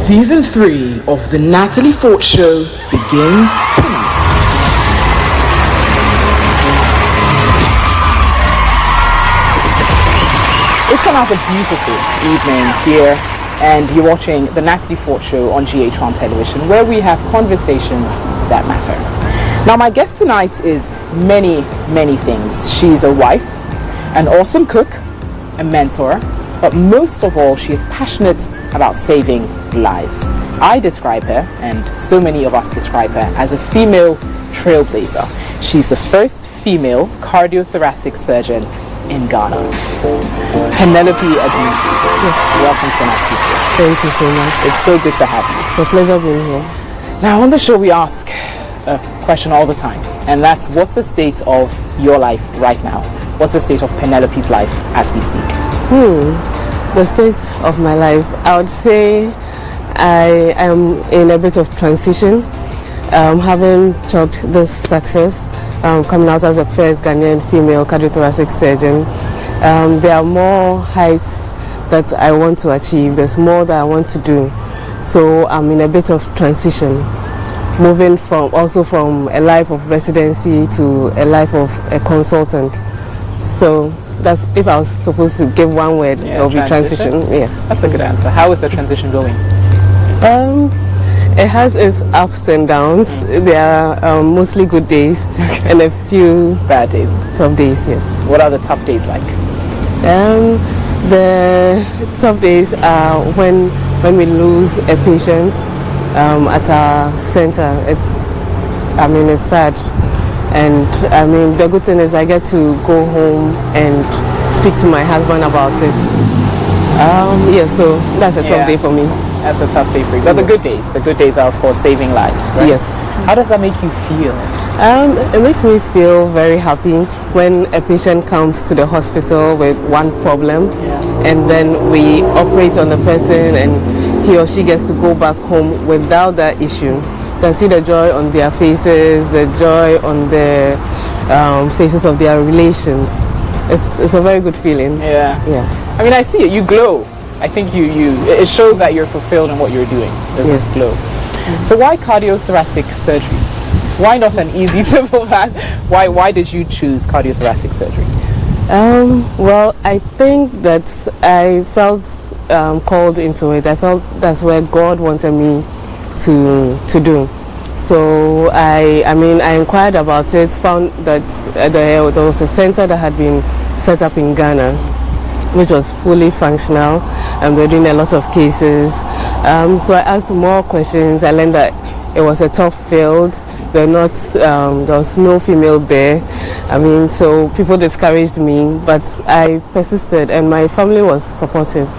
Season 3 of the Natalie Fort Show begins tonight. It's another beautiful evening here, and you're watching the Natalie Fort Show on GHOne television, where we have conversations that matter. Now, my guest tonight is many, many things. She's a wife, an awesome cook, a mentor, but most of all, she is passionate about saving lives. I describe her, and so many of us describe her, as a female trailblazer. She's the first female cardiothoracic surgeon in Ghana. Penelope Adu. Welcome to Natalie. Thank you so much. It's so good to have you. It's a pleasure being here. Now, on the show, we ask a question all the time, and that's, what's the state of your life right now? What's the state of Penelope's life as we speak? The state of my life, I would say I am in a bit of transition, having chopped this success, coming out as the first Ghanaian female cardiothoracic surgeon. There are more heights that I want to achieve. There's more that I want to do. So I'm in a bit of transition, moving from a life of residency to a life of a consultant. So that's, if I was supposed to give one word, it would be transition. Yes. That's a good answer. How is the transition going? It has its ups and downs. There are mostly good days and a few bad days. Tough days, yes. What are the tough days like? The tough days are when we lose a patient at our center. It's sad. And the good thing is I get to go home and speak to my husband about it. So that's a tough day for me. That's a tough day for you. But the good days are, of course, saving lives, right? Yes. How does that make you feel? It makes me feel very happy when a patient comes to the hospital with one problem, and then we operate on the person and he or she gets to go back home without that issue. You can see the joy on their faces, the joy on the faces of their relations. It's a very good feeling. Yeah. I mean, I see it. You glow. I think it shows that you're fulfilled in what you're doing. There's this glow. So why cardiothoracic surgery? Why not an easy, simple path? Why did you choose cardiothoracic surgery? Well, I think that I felt called into it. I felt that's where God wanted me to do. So I inquired about it, found that there was a center that had been set up in Ghana, which was fully functional, and they're doing a lot of cases. So I asked more questions. I learned that it was a tough field. There was no female there. So people discouraged me, but I persisted, and my family was supportive.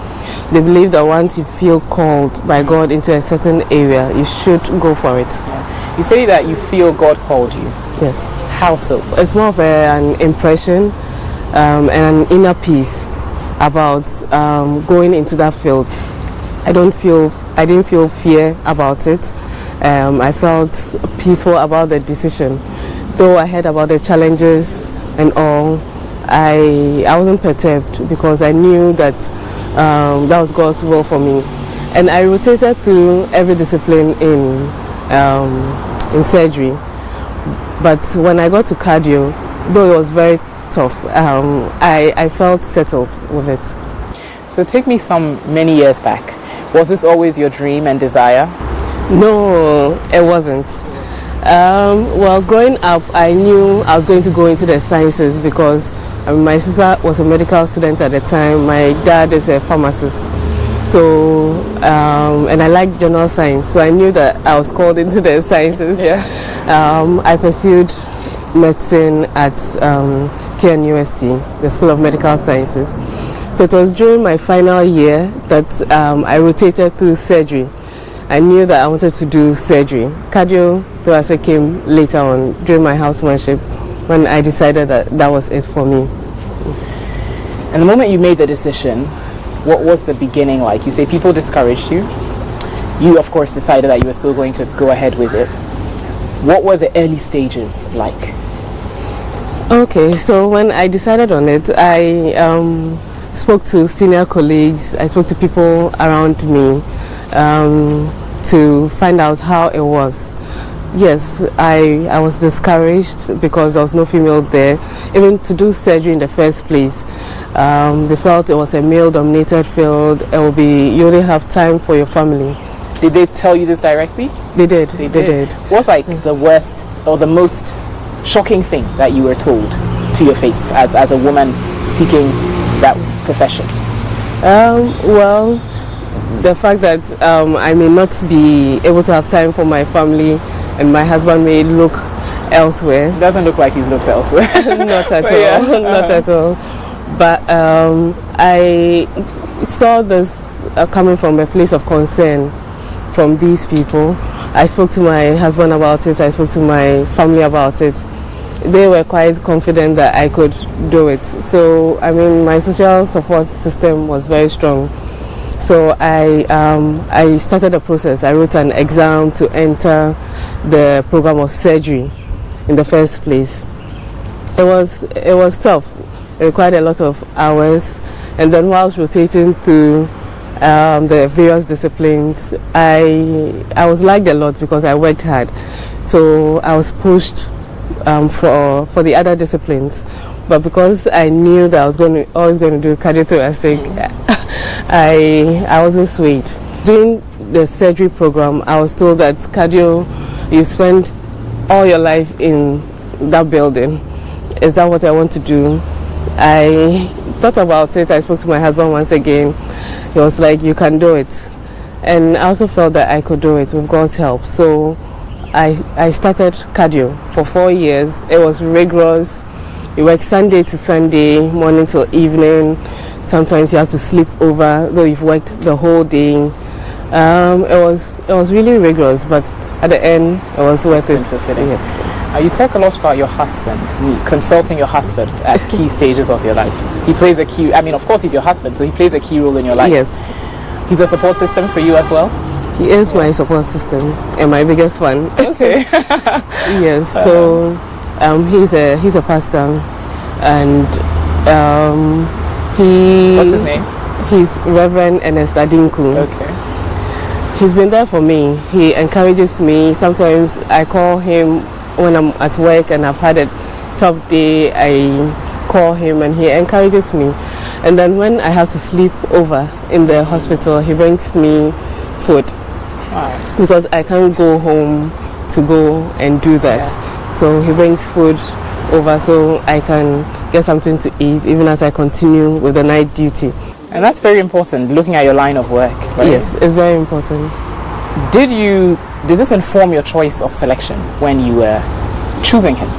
They believe that once you feel called by God into a certain area, you should go for it. You say that you feel God called you. Yes. How so? It's more of an impression and an inner peace about going into that field. I didn't feel fear about it. I felt peaceful about the decision. Though I heard about the challenges and all, I wasn't perturbed because I knew that that was God's will for me. And I rotated through every discipline in surgery. But when I got to cardio, though it was very tough, I felt settled with it. So take me many years back. Was this always your dream and desire? No, it wasn't. Well, growing up, I knew I was going to go into the sciences because my sister was a medical student at the time. My dad is a pharmacist. So, and I liked general science, so I knew that I was called into the sciences. I pursued medicine at KNUST, the School of Medical Sciences. So it was during my final year that I rotated through surgery. I knew that I wanted to do surgery. Cardiothoracic came later on during my housemanship when I decided that that was it for me. And the moment you made the decision, what was the beginning like? You say people discouraged you. You, of course, decided that you were still going to go ahead with it. What were the early stages like? Okay, so when I decided on it, I spoke to senior colleagues, I spoke to people around me, to find out how it was. Yes, I was discouraged because there was no female there. Even to do surgery in the first place, they felt it was a male-dominated field. You only have time for your family. Did they tell you this directly? They did. They did. What's like the worst or the most shocking thing that you were told to your face as a woman seeking that profession? Well, the fact that I may not be able to have time for my family, and my husband may look elsewhere. It doesn't look like he's looked elsewhere. Not at all. Yeah. Not at all. But I saw this coming from a place of concern from these people. I spoke to my husband about it. I spoke to my family about it. They were quite confident that I could do it. So, I mean, my social support system was very strong. So I started the process. I wrote an exam to enter the program of surgery in the first place. It was tough. It required a lot of hours, and then whilst rotating through the various disciplines, I was liked a lot because I worked hard. So I was pushed for the other disciplines, but because I knew that I was always going to do cardiothoracic, I wasn't swayed. During the surgery program, I was told that cardio, you spend all your life in that building. Is that what I want to do? I thought about it. I spoke to my husband once again. He was like, you can do it. And I also felt that I could do it with God's help. So I started cardio for 4 years. It was rigorous. You work Sunday to Sunday, morning till evening. Sometimes you have to sleep over, though you've worked the whole day. It was really rigorous, but at the end, it was worth it. Yes. You talk a lot about your husband, consulting your husband at key stages of your life. He plays a key, I mean, of course he's your husband, so he plays a key role in your life. Yes. He's a support system for you as well? He is my support system and my biggest fan. Okay. Yes, so he's a pastor, and what's his name? He's Reverend Ernest Adinku. Okay. He's been there for me. He encourages me. Sometimes I call him when I'm at work and I've had a tough day. I call him and he encourages me. And then when I have to sleep over in the hospital, he brings me food. Wow. Because I can't go home to go and do that. Yeah. So he brings food over so I can get something to eat even as I continue with the night duty. And that's very important, looking at your line of work, right? Yes, it's very important. Did this inform your choice of selection when you were choosing him?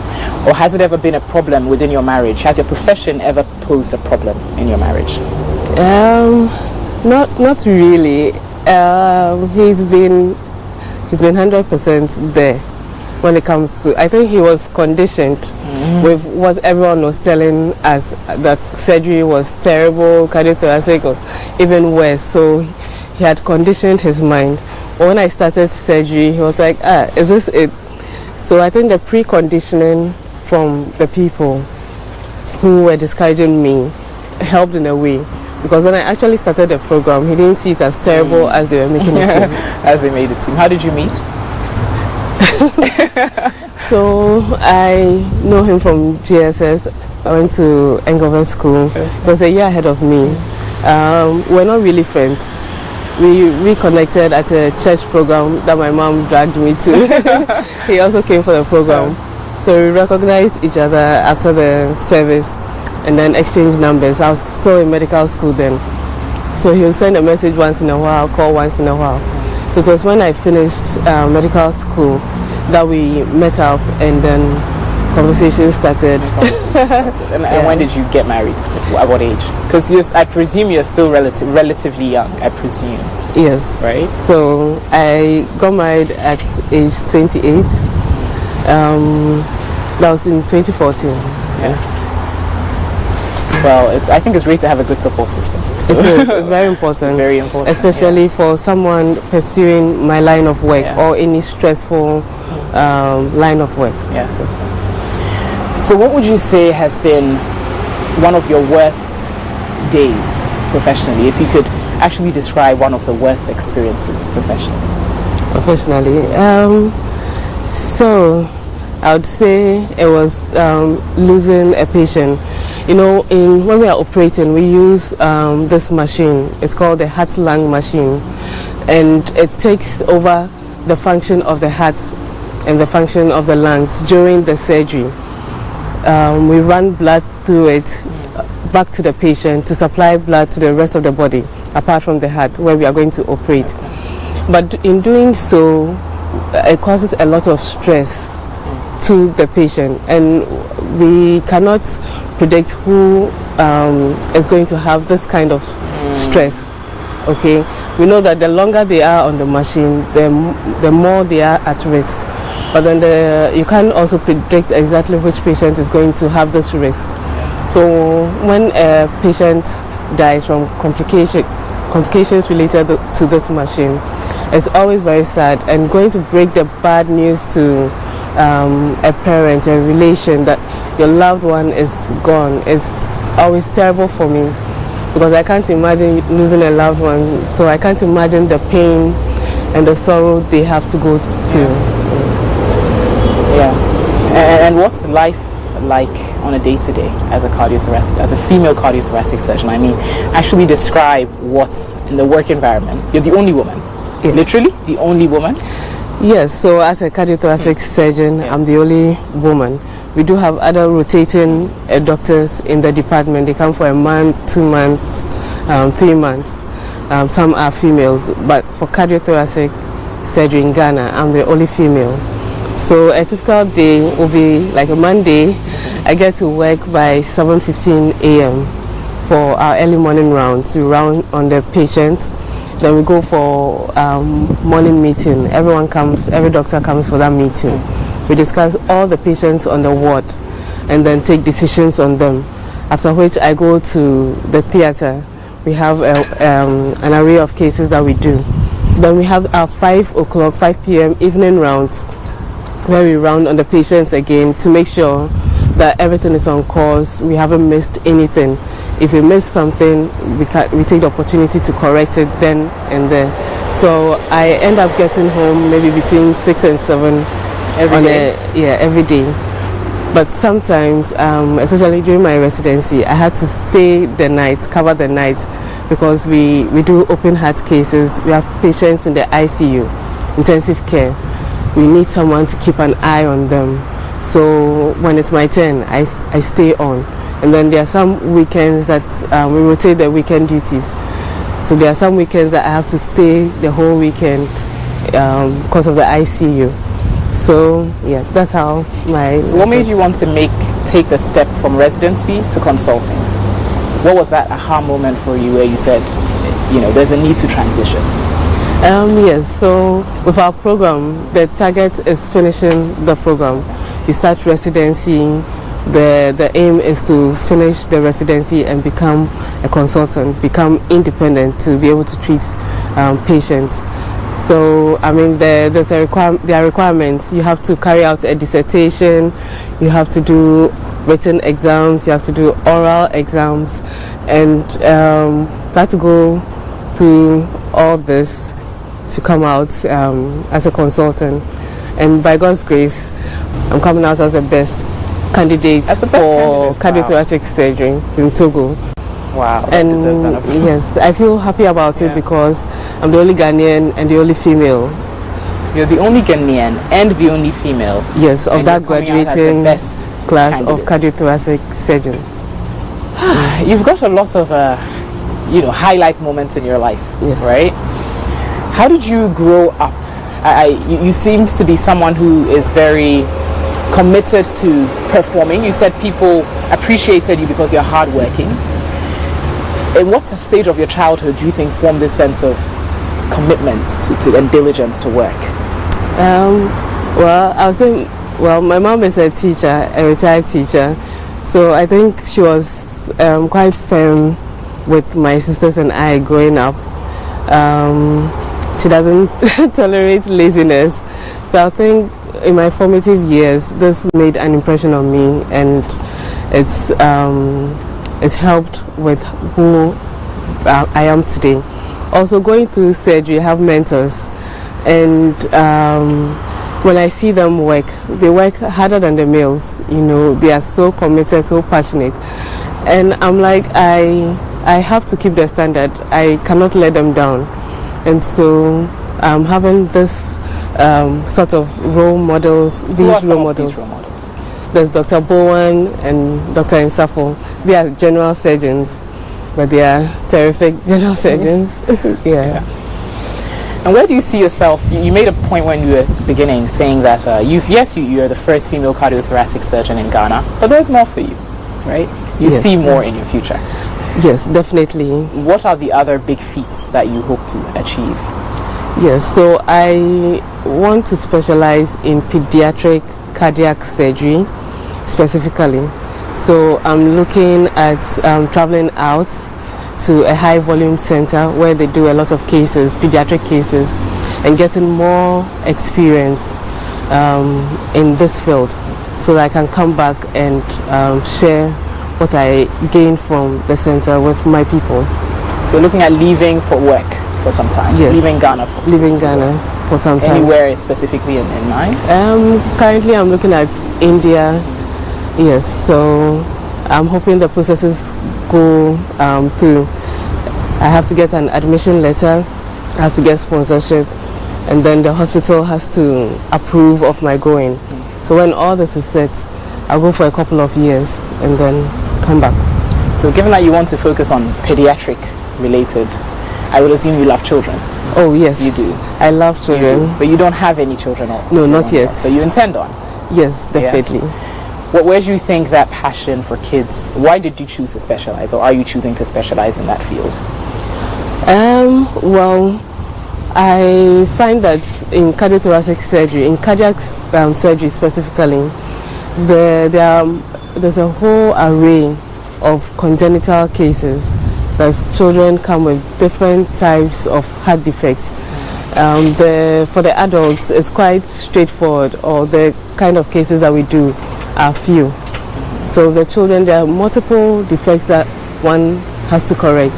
Or has it ever been a problem within your marriage? Has your profession ever posed a problem in your marriage? Not really. He's been 100% there when it comes to, I think he was conditioned with what everyone was telling us, that surgery was terrible, cardiothoracic was even worse. So he had conditioned his mind. But when I started surgery, he was like, is this it? So I think the preconditioning from the people who were discouraging me helped in a way. Because when I actually started the program, he didn't see it as terrible as they were making it seem. As they made it seem. How did you meet? So I know him from GSS. I went to Engelbert School. He was a year ahead of me. We're not really friends. We reconnected at a church program that my mom dragged me to. He also came for the program. So we recognized each other after the service and then exchanged numbers. I was still in medical school then. So he would send a message once in a while, call once in a while. So it was when I finished medical school that we met up and then conversation started. And when did you get married? At what age? Because I presume you're still relatively young, I presume. Yes. Right? So I got married at age 28. That was in 2014. Yes. Well, I think it's great to have a good support system. So. It's very important. It's very important. Especially for someone pursuing my line of work or any stressful line of work. Yeah. So what would you say has been one of your worst days professionally? If you could actually describe one of the worst experiences professionally? Professionally, so I would say it was losing a patient. You know, when we are operating, we use this machine. It's called the heart-lung machine, and it takes over the function of the heart and the function of the lungs during the surgery. We run blood through it back to the patient to supply blood to the rest of the body, apart from the heart, where we are going to operate. But in doing so, it causes a lot of stress to the patient, and we cannot predict who is going to have this kind of stress. Okay, we know that the longer they are on the machine, the more they are at risk. But then you can also predict exactly which patient is going to have this risk. So when a patient dies from complications related to this machine, it's always very sad, and going to break the bad news to a parent, a relation, that your loved one is gone, is always terrible for me, because I can't imagine losing a loved one. So I can't imagine the pain and the sorrow they have to go through. Yeah. And what's life like on a day-to-day as a cardiothoracic, as a female cardiothoracic surgeon? I mean, actually describe what's in the work environment. You're the only woman. Yes. Literally the only woman? Yes, so as a cardiothoracic surgeon, I'm the only woman. We do have other rotating doctors in the department. They come for a month, 2 months, 3 months. Some are females, but for cardiothoracic surgery in Ghana, I'm the only female. So a typical day will be like a Monday. I get to work by 7:15 a.m. for our early morning rounds. We round on the patients. Then we go for morning meeting. Everyone comes, every doctor comes for that meeting. We discuss all the patients on the ward and then take decisions on them. After which I go to the theater. We have an array of cases that we do. Then we have our 5 p.m. evening rounds, where we round on the patients again to make sure that everything is on course. We haven't missed anything. If we miss something, we take the opportunity to correct it then and there. So I end up getting home maybe between 6 and 7 every day. Every day. But sometimes, especially during my residency, I had to stay the night, cover the night, because we do open heart cases. We have patients in the ICU, intensive care. We need someone to keep an eye on them. So when it's my turn, I stay on. And then there are some weekends that we rotate the weekend duties. So there are some weekends that I have to stay the whole weekend because of the ICU. So yeah, that's how my... So what made you want to take the step from residency to consulting? What was that aha moment for you where you said, you know, there's a need to transition? Yes, so with our program, the target is finishing the program. You start residency. The aim is to finish the residency and become a consultant, become independent to be able to treat patients. So, I mean, there are requirements. You have to carry out a dissertation, you have to do written exams, you have to do oral exams, and so I had to go through all this to come out as a consultant. And by God's grace, I'm coming out as the best candidate for cardiothoracic surgery in Togo. Wow, that and deserves an applause. Yes, I feel happy about it because I'm the only Ghanaian and the only female. You're the only Ghanaian and the only female. Yes, of that graduating class of cardiothoracic surgeons. You've got a lot of, highlight moments in your life, yes, right? How did you grow up? You seem to be someone who is very committed to performing. You said people appreciated you because you're hardworking. In what stage of your childhood do you think formed this sense of commitment to and diligence to work? Well, I was saying, my mom is a teacher, a retired teacher, so I think she was quite firm with my sisters and I growing up. She doesn't tolerate laziness, so I think in my formative years this made an impression on me, and it's helped with who I am today. also going through surgery, I have mentors, and when I see them work, they work harder than the males. You know, they are so committed, so passionate, and I'm like, I have to keep the standard. I cannot let them down, and so having this sort of role models, these role models. There's Dr. Bowen and Dr. Insafo. They are general surgeons, but they are terrific general surgeons. Yeah. And where do you see yourself? You made a point when you were beginning saying that you're the first female cardiothoracic surgeon in Ghana, but there's more for you, right? You see more in your future. Yes, definitely. What are the other big feats that you hope to achieve? Yes, so I want to specialize in pediatric cardiac surgery specifically. So I'm looking at traveling out to a high volume center where they do a lot of cases, pediatric cases, and getting more experience in this field so that I can come back and share what I gained from the center with my people. So looking at leaving for work for some time? Yes. Leaving Ghana for some time. Anywhere specifically in mind? Currently I'm looking at India. Yes, so I'm hoping the processes go through. I have to get an admission letter, I have to get sponsorship, and then the hospital has to approve of my going. So when all this is set, I'll go for a couple of years and then come back. So given that you want to focus on pediatric related, I would assume you love children. Oh yes, you do. I love children. But you don't have any children? No, not yet. So you intend on? Yes, definitely. Yeah. Where do you think that passion for kids, why did you choose to specialize, or are you choosing to specialize in that field? Well, I find that in cardiothoracic surgery, in cardiac surgery specifically, there's a whole array of congenital cases. As children come with different types of heart defects. For the adults, it's quite straightforward, or the kind of cases that we do are few. So the children, there are multiple defects that one has to correct.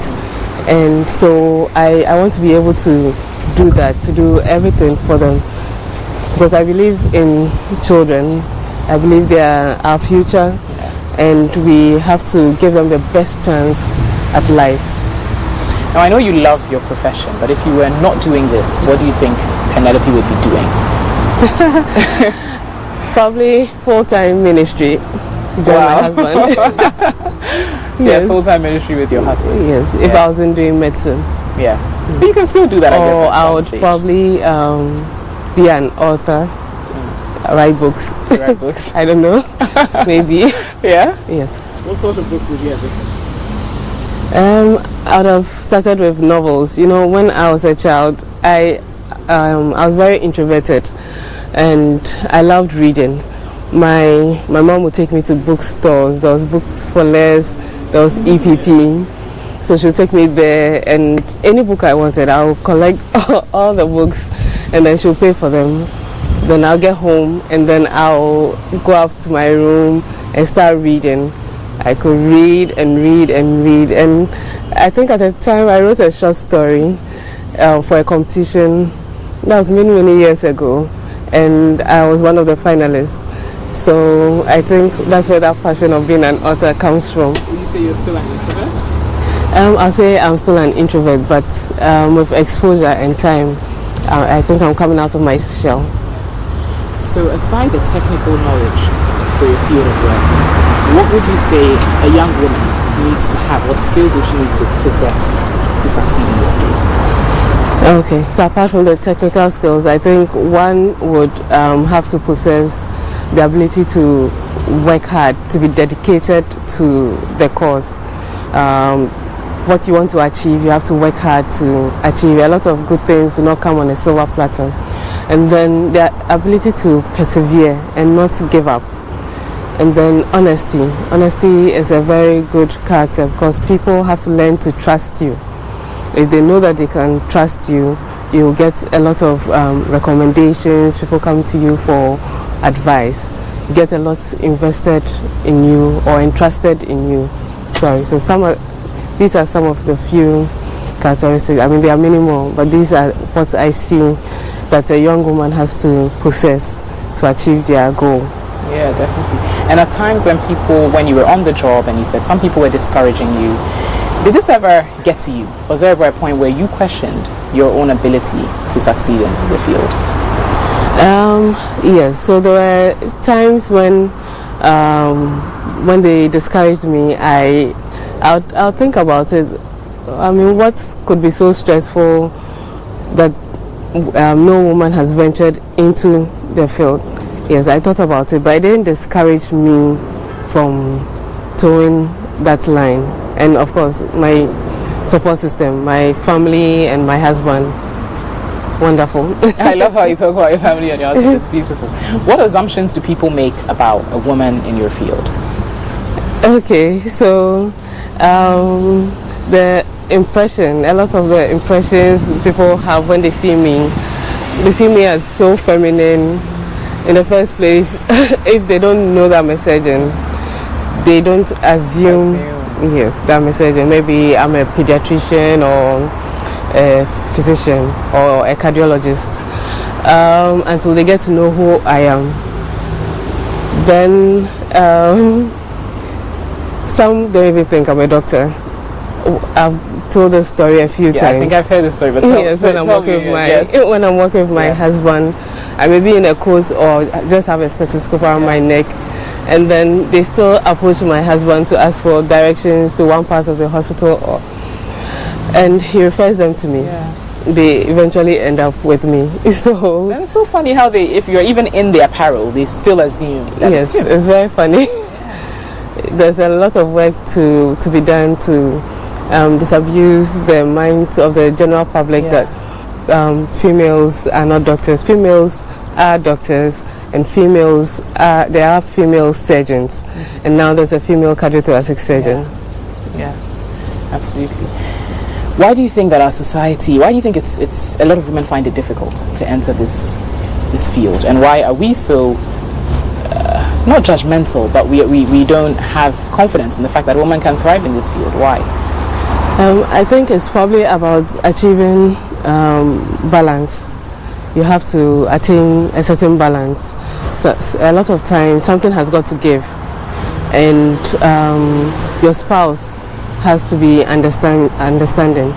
And so I want to be able to do that, to do everything for them. Because I believe in children. I believe they are our future, and we have to give them the best chance at life. Now I know you love your profession, but if you were not doing this, what do you think Penelope would be doing? Probably full-time ministry. My husband. Yeah, full-time ministry with your husband. Yes, if I wasn't doing medicine. Yeah, but you can still do that, I guess. Or I would probably be an author, write books. Write books? I don't know. Maybe. Yeah? Yes. What sort of books would you have written? I would have started with novels. You know, when I was a child, I was very introverted, and I loved reading. My mom would take me to bookstores. There was Books for Less, there was EPP. So she would take me there, and any book I wanted, I would collect all the books, and then she would pay for them. Then I'll get home, and then I'll go up to my room and start reading. I could read and read and read, and I think at the time I wrote a short story for a competition. That was many years ago, and I was one of the finalists. So I think that's where that passion of being an author comes from. Would you say you're still an introvert? I'll say I'm still an introvert, but with exposure and time, I think I'm coming out of my shell. So aside the technical knowledge for your field of work, what would you say a young woman needs to have? What skills would she need to possess to succeed in this field? Okay, so apart from the technical skills, I think one would have to possess the ability to work hard, to be dedicated to the cause. What you want to achieve, you have to work hard to achieve. A lot of good things do not come on a silver platter. And then the ability to persevere and not give up. And then honesty. Honesty is a very good character, because people have to learn to trust you. If they know that they can trust you, you'll get a lot of recommendations. People come to you for advice. You get a lot invested in you or entrusted in you. So these are some of the few characteristics. I mean, there are many more, but these are what I see that a young woman has to possess to achieve their goal. Yeah, definitely. And at times when you were on the job and you said some people were discouraging you, did this ever get to you? Was there ever a point where you questioned your own ability to succeed in the field? Yes, so there were times when they discouraged me, I'll think about it. I mean, what could be so stressful that no woman has ventured into the field? Yes, I thought about it, but it didn't discourage me from towing that line. And of course, my support system, my family and my husband, wonderful. I love how you talk about your family and your husband. It's beautiful. What assumptions do people make about a woman in your field? Okay, so the impression, a lot of the impressions people have when they see me as so feminine. In the first place, if they don't know that I'm a surgeon, they don't assume yes, that I'm a surgeon. Maybe I'm a pediatrician or a physician or a cardiologist, until they get to know who I am. Then some don't even think I'm a doctor. I've told this story a few times. I think I've heard this story, but yes, when I'm working with my husband, I may be in a coat or just have a stethoscope around my neck, and then they still approach my husband to ask for directions to one part of the hospital, and he refers them to me. They eventually end up with me. So and it's so funny how if you're even in the apparel, they still assume that yes, it's very funny. There's a lot of work to be done to disabuse the minds of the general public that females are not doctors. Females are doctors, and there are female surgeons, and now there's a female cardiothoracic surgeon. Yeah, absolutely. Why do you think that our society? Why do you think it's a lot of women find it difficult to enter this field, and why are we so not judgmental, but we don't have confidence in the fact that a woman can thrive in this field? Why? I think it's probably about achieving balance. You have to attain a certain balance. So a lot of times something has got to give, and your spouse has to be understanding,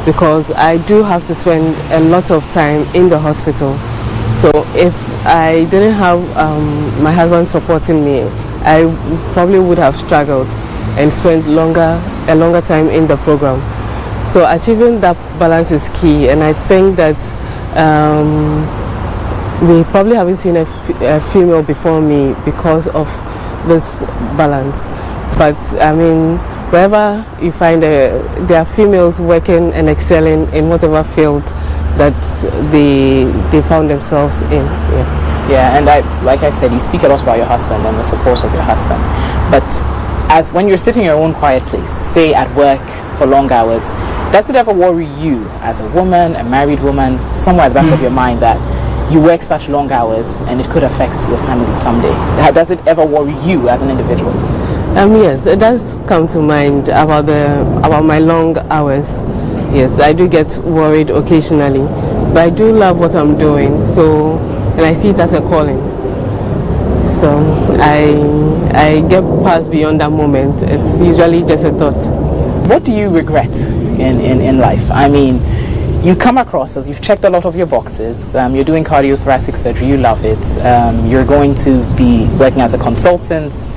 because I do have to spend a lot of time in the hospital. So if I didn't have my husband supporting me, I probably would have struggled and spent a longer time in the program. So achieving that balance is key, and I think that we probably haven't seen a female before me because of this balance. But I mean, wherever you find there are females working and excelling in whatever field that they found themselves in. And like I said, you speak a lot about your husband and the support of your husband, but as when you're sitting in your own quiet place, say at work for long hours, does it ever worry you as a woman, a married woman, somewhere at the back of your mind that you work such long hours and it could affect your family someday? Does it ever worry you as an individual? Yes, it does come to mind about my long hours. Yes, I do get worried occasionally, but I do love what I'm doing, and I see it as a calling. So I get past beyond that moment. It's usually just a thought. What do you regret in life? I mean, you come across as you've checked a lot of your boxes. You're doing cardiothoracic surgery, you love it. You're going to be working as a consultant,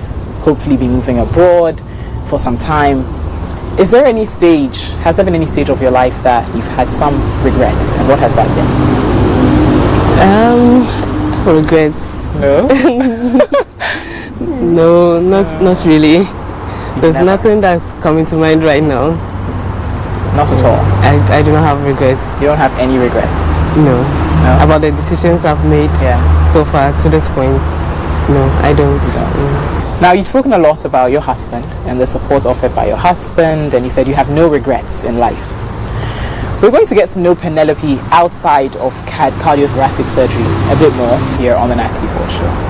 hopefully be moving abroad for some time. Has there been any stage of your life that you've had some regrets, and what has that been? Regrets? No? No, not really. There's nothing that's coming to mind right now. Not at all? I do not have regrets. You don't have any regrets? No. About the decisions I've made so far to this point. No, I don't. Now, you've spoken a lot about your husband and the support offered by your husband, and you said you have no regrets in life. We're going to get to know Penelope outside of cardiothoracic surgery a bit more here on the Natalie Show.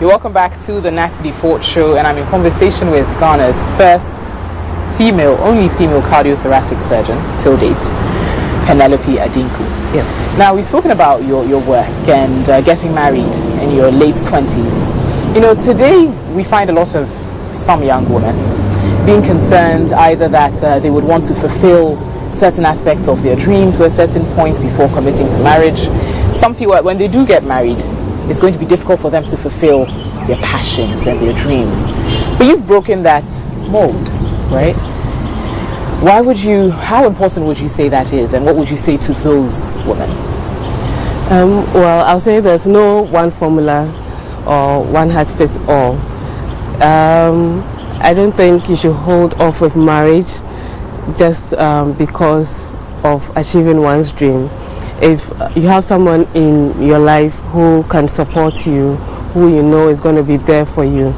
You're welcome back to the Natalie Fort Show, and I'm in conversation with Ghana's first only female cardiothoracic surgeon till date, Penelope Adinku. Yes. Now, we've spoken about your work and getting married in your late 20s. You know, today we find a lot of some young women being concerned either that they would want to fulfill certain aspects of their dream to a certain point before committing to marriage. Some feel that when they do get married, it's going to be difficult for them to fulfill their passions and their dreams. But you've broken that mold, right? How important would you say that is, and what would you say to those women? Well, I'll say there's no one formula or one hat fits all. I don't think you should hold off with marriage just because of achieving one's dream. If you have someone in your life who can support you, who you know is going to be there for you,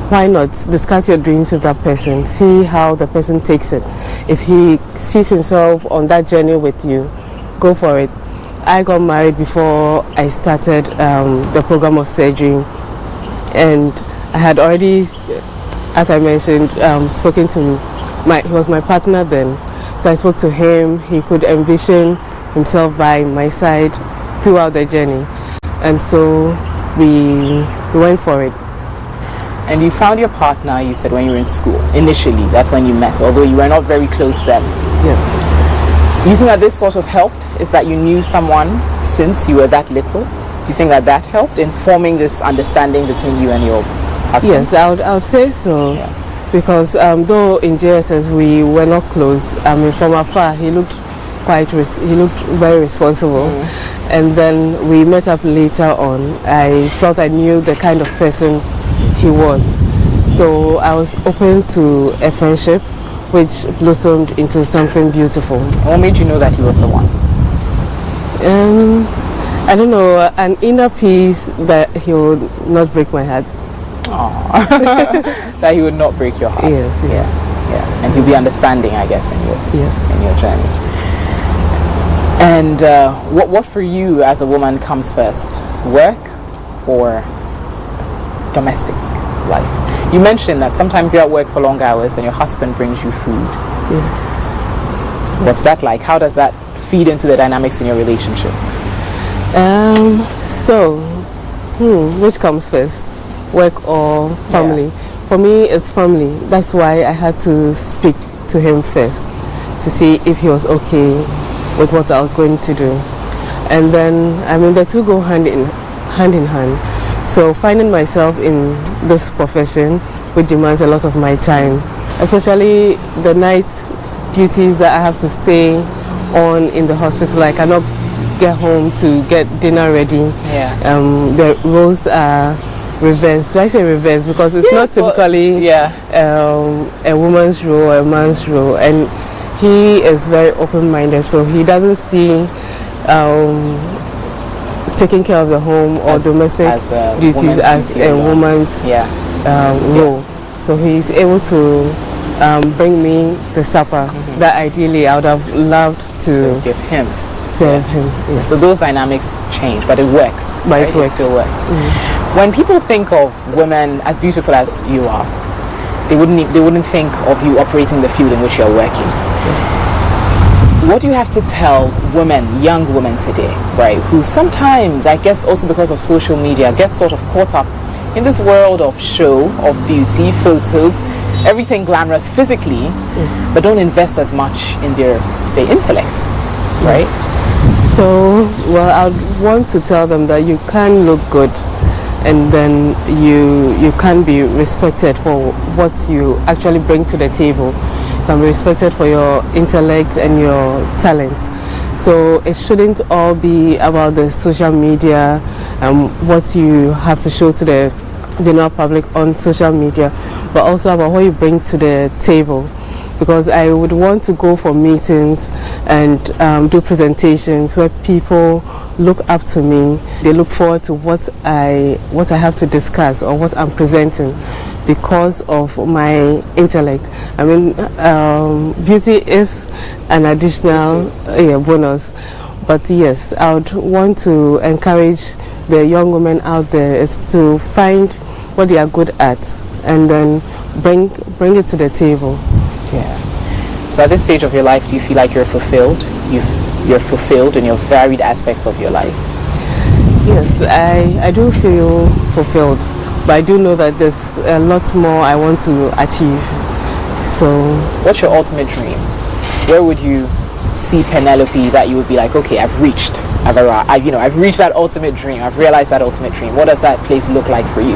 why not discuss your dreams with that person? See how the person takes it. If he sees himself on that journey with you, go for it. I got married before I started the program of surgery, and I had already, as I mentioned, spoken to he was my partner then. So I spoke to him. He could envision himself by my side throughout the journey, and so we went for it. And you found your partner, you said, when you were in school. Initially, that's when you met, although you were not very close then. Yes. You think that this sort of helped? Is that you knew someone since you were that little? You think that helped in forming this understanding between you and your husband? Yes, I would say so. Yeah. Because though in JSS we were not close, from afar he looked very responsible. And then we met up later on. I felt I knew the kind of person he was, so I was open to a friendship which blossomed into something beautiful. What made you know that he was the one? I don't know, an inner peace that he would not break my heart. That he would not break your heart. Yes, yes. Yeah. And he'll be understanding, I guess, in your journey. And what for you as a woman comes first? Work or domestic life? You mentioned that sometimes you're at work for long hours and your husband brings you food. Yeah. What's that like? How does that feed into the dynamics in your relationship? Which comes first? Work or family? Yeah. For me, it's family. That's why I had to speak to him first to see if he was okay with what I was going to do. And then, the two go hand in hand. So finding myself in this profession, which demands a lot of my time, especially the night duties that I have to stay on in the hospital. I cannot get home to get dinner ready. Yeah. The roles are reverse. So I say reverse because it's not typically a woman's role or a man's role, and he is very open-minded, so he doesn't see taking care of the home or domestic duties as a woman's role. So he's able to bring me the supper that ideally I would have loved to give him. Serve him. Yes. So those dynamics change, but it works. But it still works. When people think of women as beautiful as you are, they wouldn't think of you operating the field in which you're working. Yes. What do you have to tell young women today, right, who sometimes, I guess also because of social media, get sort of caught up in this world of show, of beauty, photos, everything glamorous physically, but don't invest as much in their, say, intellect, right? So, I would want to tell them that you can look good and then you can be respected for what you actually bring to the table. You can be respected for your intellect and your talents. So it shouldn't all be about the social media and what you have to show to the general public on social media, but also about what you bring to the table. Because I would want to go for meetings and do presentations where people look up to me. They look forward to what I have to discuss or what I'm presenting because of my intellect. Beauty is an additional bonus. But yes, I would want to encourage the young women out there is to find what they are good at and then bring it to the table. Yeah. So at this stage of your life, do you feel like you're fulfilled? You're fulfilled in your varied aspects of your life? Yes, I do feel fulfilled, but I do know that there's a lot more I want to achieve. So, what's your ultimate dream? Where would you see Penelope that you would be like, okay, I've reached that ultimate dream. I've realized that ultimate dream. What does that place look like for you?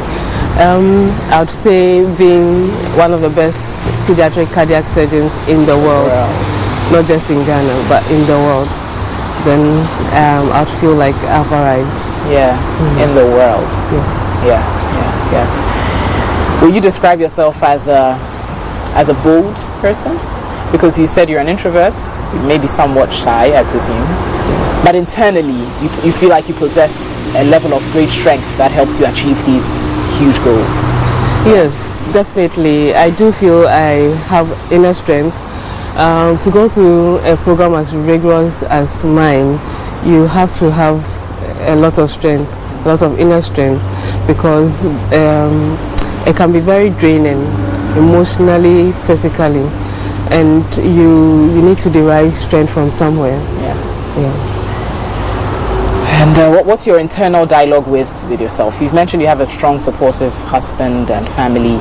I would say being one of the best pediatric cardiac surgeons in the world, not just in Ghana, but in the world. Then I'd feel like I've arrived. Yeah, in the world. Yes. Yeah. Will you describe yourself as a bold person? Because you said you're an introvert, you may be somewhat shy, I presume. Yes. But internally, you feel like you possess a level of great strength that helps you achieve these huge goals. Yes, definitely. I do feel I have inner strength. To go through a program as rigorous as mine, you have to have a lot of strength, a lot of inner strength, because it can be very draining, emotionally, physically, and you need to derive strength from somewhere. Yeah. And what's your internal dialogue with yourself? You've mentioned you have a strong, supportive husband and family.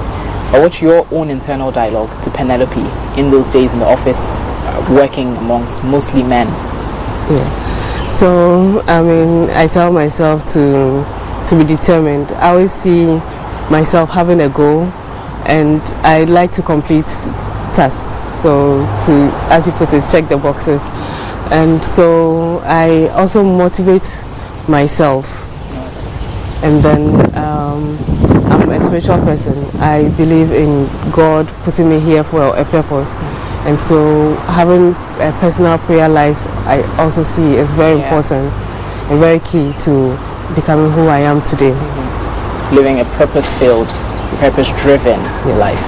But what's your own internal dialogue to Penelope in those days in the office, working amongst mostly men? Yeah. So, I tell myself to be determined. I always see myself having a goal, and I like to complete tasks. So, to, as you put it, check the boxes. And so, I also motivate myself. And then I'm a spiritual person. I believe in God putting me here for a purpose, and so having a personal prayer life, I also see is very important and very key to becoming who I am today. Living a purpose-filled, purpose-driven life.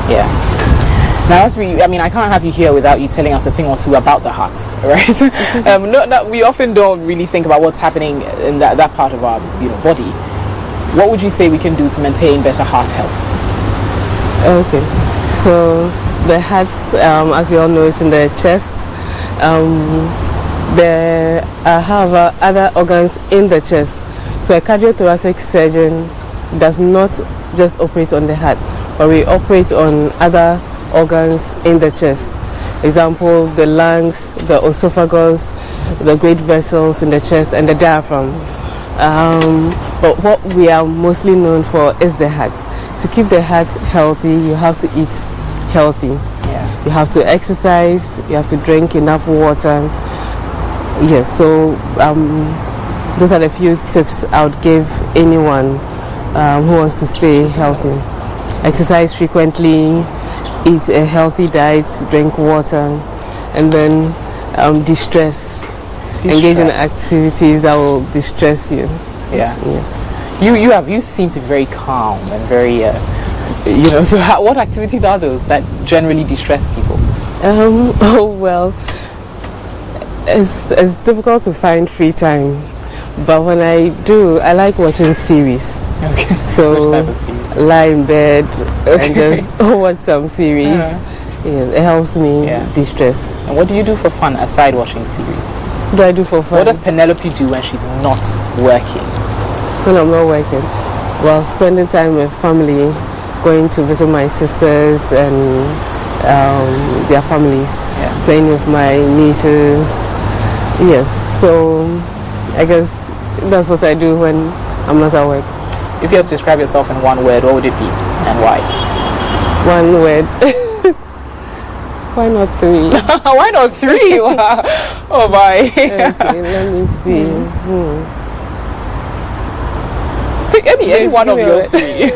Yeah. Now, I can't have you here without you telling us a thing or two about the heart, right? We often don't really think about what's happening in that part of our body. What would you say we can do to maintain better heart health? Okay, so the heart, as we all know, is in the chest. There are, however, other organs in the chest. So a cardiothoracic surgeon does not just operate on the heart, but we operate on other organs in the chest. Example, the lungs, the esophagus, the great vessels in the chest, and the diaphragm. But what we are mostly known for is the heart. To keep the heart healthy, you have to eat healthy. Yeah. You have to exercise, you have to drink enough water. Yes, so those are the few tips I would give anyone who wants to stay healthy. Exercise frequently, eat a healthy diet, drink water, and then de-stress. Engage in activities that will distress you. Yeah. Yes. You seem to be very calm and very so what activities are those that generally distress people? It's difficult to find free time, but when I do, I like watching series. Okay. So which type of series? Lie in bed and just watch some series. Yeah, it helps me de-stress. And what do you do for fun aside watching series? What do I do for fun? What does Penelope do when she's not working? When I'm not working? Well, spending time with family, going to visit my sisters and their families, playing with my nieces. Yes, so I guess that's what I do when I'm not at work. If you had to describe yourself in one word, what would it be and why? One word. Why not three? Why not three? Oh my. Okay, let me see. Pick any one of your three.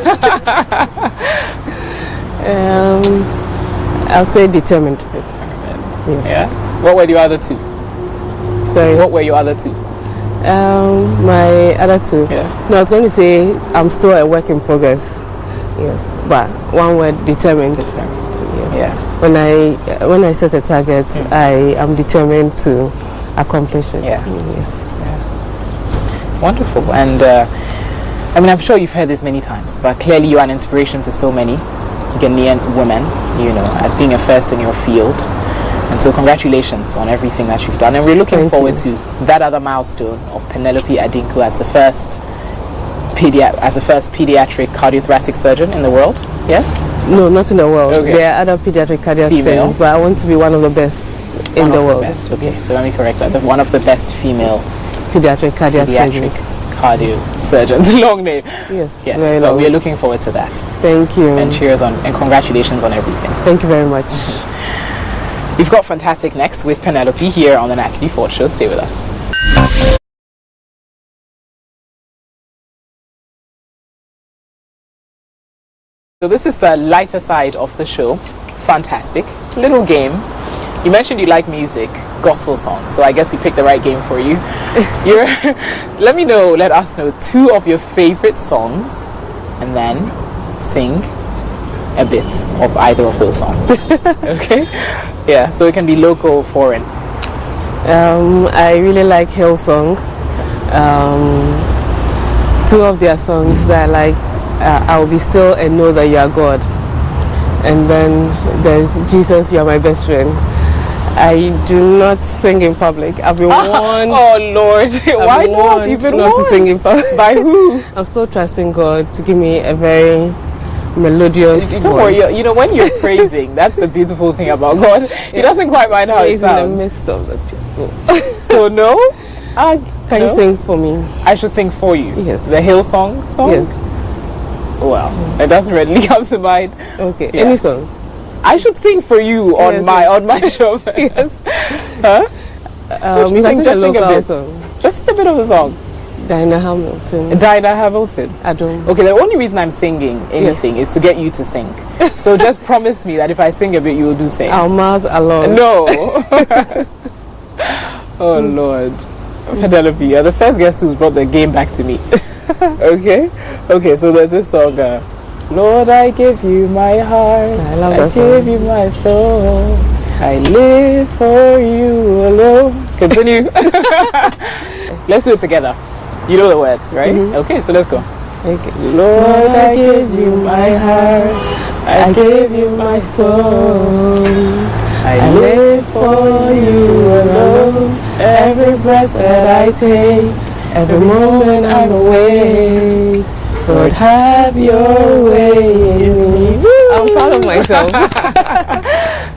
I'll say determined. Determined. Yes. Yeah. What were your other two? Sorry. What were your other two? My other two. Yeah. No, I was going to say I'm still a work in progress. Yes. But one word, determined. Determined. Yes. Yeah. When I set a target, I am determined to accomplish it. Yeah. Yes. Yeah. Wonderful. And I mean, I'm sure you've heard this many times, but clearly you are an inspiration to so many Ghanaian women, as being a first in your field. And so congratulations on everything that you've done. And we're looking forward to that other milestone of Penelope Adinku as the first pediatric cardiothoracic surgeon in the world. Yes? No, not in the world. Okay. There are other pediatric cardiac Female. surgeons, but I want to be one of the best in the world. Best. Okay, so let me correct that. One of the best female pediatric cardiac surgeons. Cardio surgeons. Long name. Yes. Yes. Very But long. we are looking forward to that. Thank you. And cheers on and congratulations on everything. Thank you very much. We've got Fantastic next with Penelope here on the Natalie Ford Show. Stay with us. So this is the lighter side of the show. Fantastic. Little game. You mentioned you like music, gospel songs, so I guess we picked the right game for you. Let us know 2 of your favorite songs, and then sing a bit of either of those songs. Okay? Yeah, so it can be local or foreign. I really like Hillsong. 2 of their songs that I like, I will be still and know that you are God. And then there's Jesus, you are my best friend. I do not sing in public. I've been warned. Oh Lord, why not? You've been not warned. to sing in public. By who? I'm still trusting God to give me a very melodious Don't voice. worry, when you're praising, that's the beautiful thing about God. He doesn't quite mind how it Praise in sounds. the midst of the people. So no? Can you sing for me? I should sing for you. Yes. The Hillsong song? Yes. Well, it doesn't really come to mind. Okay. Yeah. Any song? I should sing for you on my show. Yes. Huh? You sing, can just sing sing a bit. song. Just a bit of the song. Dinah Hamilton. Dinah Hamilton. I don't. Okay, the only reason I'm singing anything is to get you to sing. So just promise me that if I sing a bit, you will do same. Our mouth alone. No. Oh Lord. Penelope, you're the first guest who's brought the game back to me. Okay, so there's this song, Lord, I give you my heart, I give you my soul, I live for you alone. Continue. Let's do it together. You know the words, right? Okay, so let's go. Okay. Lord, I give you my heart, I give you my soul, I live for you alone. Every breath that I take, every moment I'm awake, Lord, have your way in me. I'm proud of myself.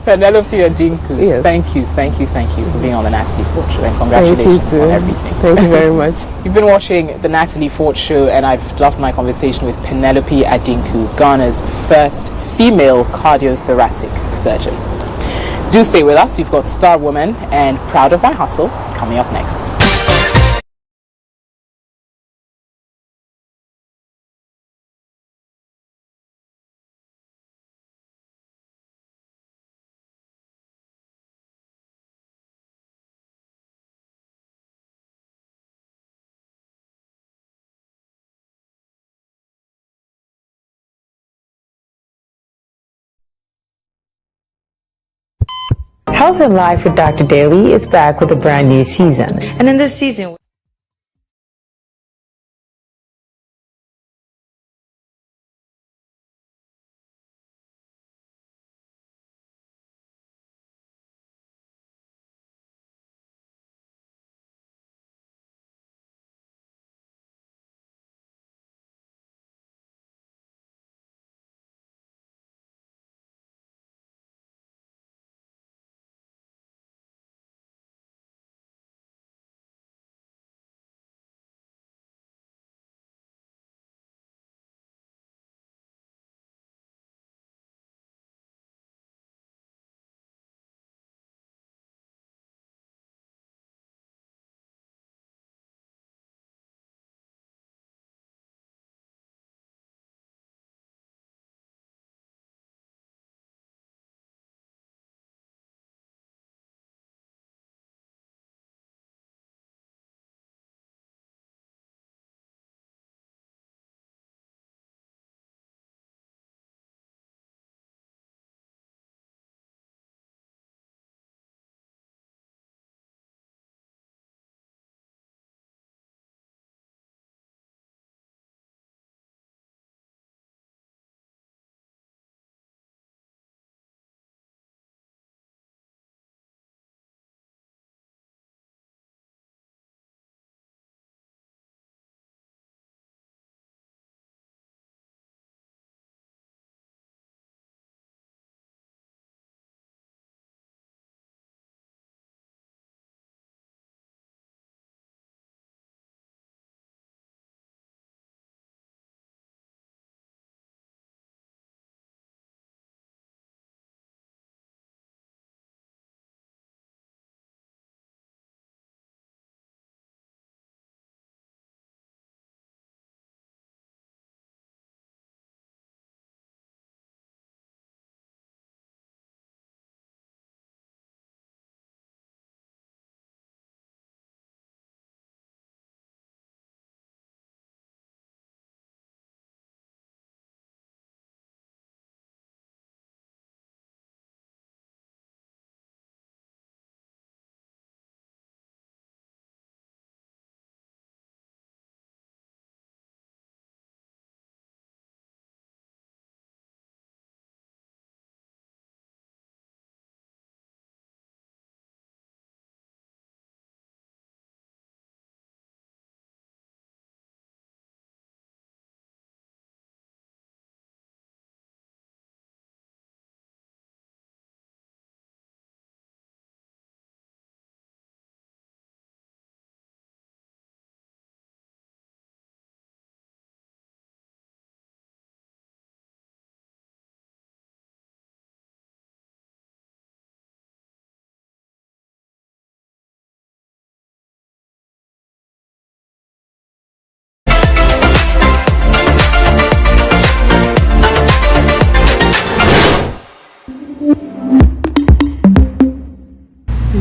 Penelope Adinku, Yes. thank you for being on the Natalie Ford Show, and congratulations on everything. Thank you very much. You've been watching the Natalie Ford Show, and I've loved my conversation with Penelope Adinku, Ghana's first female cardiothoracic surgeon. Do stay with us. We've got Star Woman and Proud of My Hustle coming up next. Health and Life with Dr. Daly is back with a brand new season. And in this season,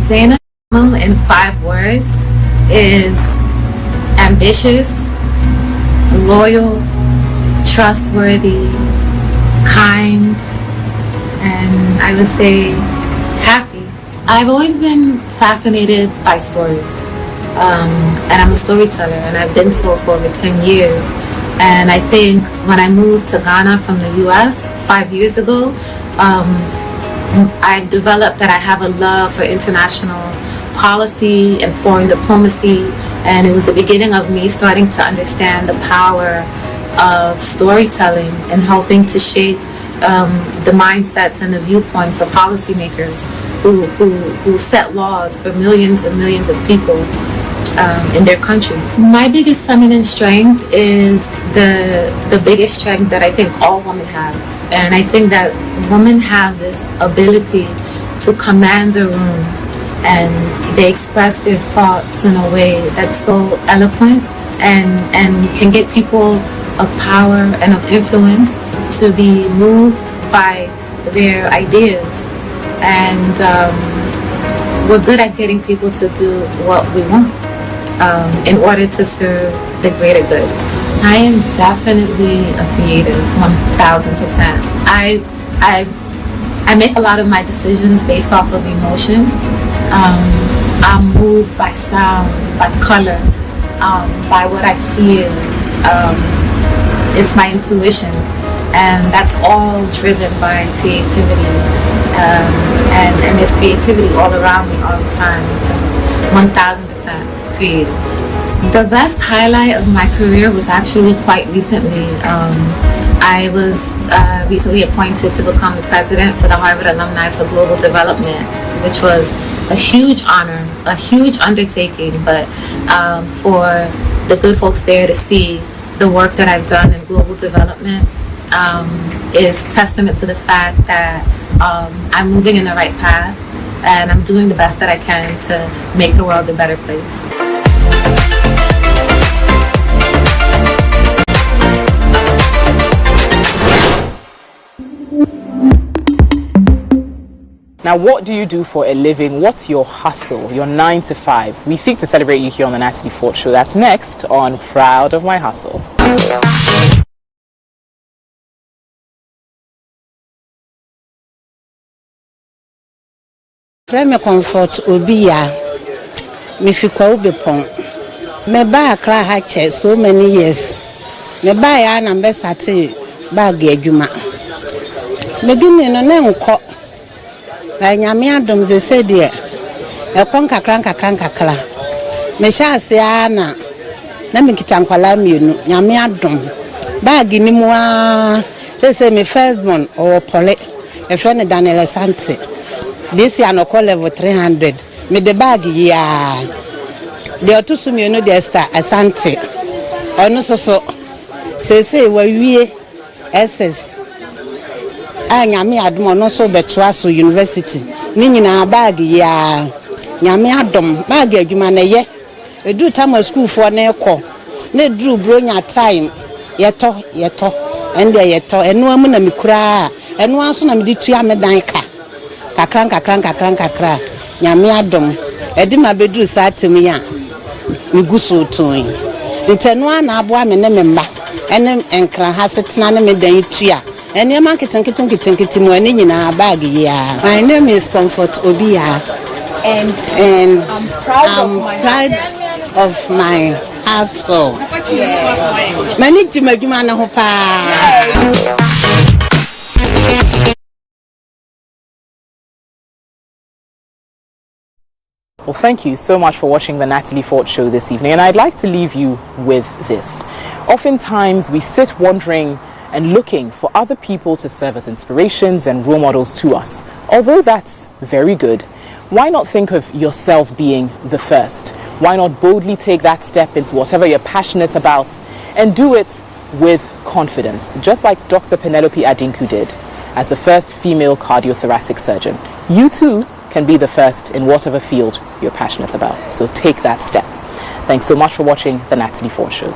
Zaina in 5 words is ambitious, loyal, trustworthy, kind, and I would say happy. I've always been fascinated by stories, and I'm a storyteller, and I've been so for over 10 years. And I think when I moved to Ghana from the US 5 years ago, I developed that I have a love for international policy and foreign diplomacy, and it was the beginning of me starting to understand the power of storytelling and helping to shape the mindsets and the viewpoints of policymakers who set laws for millions and millions of people in their countries. My biggest feminine strength is the biggest strength that I think all women have. And I think that women have this ability to command a room, and they express their thoughts in a way that's so eloquent and can get people of power and of influence to be moved by their ideas. And we're good at getting people to do what we want in order to serve the greater good. I am definitely a creative, 1000%. I make a lot of my decisions based off of emotion. I'm moved by sound, by color, by what I feel. It's my intuition, and that's all driven by creativity. And there's creativity all around me all the time. So 1000% creative. The best highlight of my career was actually quite recently. I was recently appointed to become the president for the Harvard Alumni for Global Development, which was a huge honor, a huge undertaking, but for the good folks there to see the work that I've done in global development is testament to the fact that I'm moving in the right path, and I'm doing the best that I can to make the world a better place. Now, what do you do for a living? What's your hustle, your 9 to 5? We seek to celebrate you here on the Natalie Fort Show. That's next on Proud of My Hustle. Frame comfort Obia. Mifiko Ubepon. Me ba Accra Hache so many years. Me ba ya na mbesate bag adwuma. Me dine no na nko. Ba nyame adom ze se de. Ekon kakra. Me sha ase ana na me kitankwala mienu nyame adom. Bag ni mu a se me first born or pole. E friend Daniel Sante. This year no call level 300. Me the bag ya. The otusu me no the star asante. Ono so say we SS. Nyame adom no so beto so university. Ni nyina bag ya. Nyame adom bag adwuma na ye. Edu time school for na ekọ. Na dru bronya time. Yeto. Ende yeto. Enu amu na mikura. Enu anso na me di tua me dan ka. Kakra. Nyame adom. Edi ma bedru sa temi a. Miguso toy. Ntenu na aboa me ne memba. Ene enkran ha setena ne me dan tua. Ene ma keten mu ene nyina bag ya. My name is Comfort Obia. And I'm proud of my hustle. Yes. Many timaduma na ho pa. Well, thank you so much for watching the Natalie Fort Show this evening, and I'd like to leave you with this. Oftentimes, we sit wondering and looking for other people to serve as inspirations and role models to us. Although that's very good, why not think of yourself being the first? Why not boldly take that step into whatever you're passionate about and do it with confidence, just like Dr. Penelope Adinku did as the first female cardiothoracic surgeon. You too can be the first in whatever field you're passionate about. So take that step. Thanks so much for watching the Natalie Fort Show.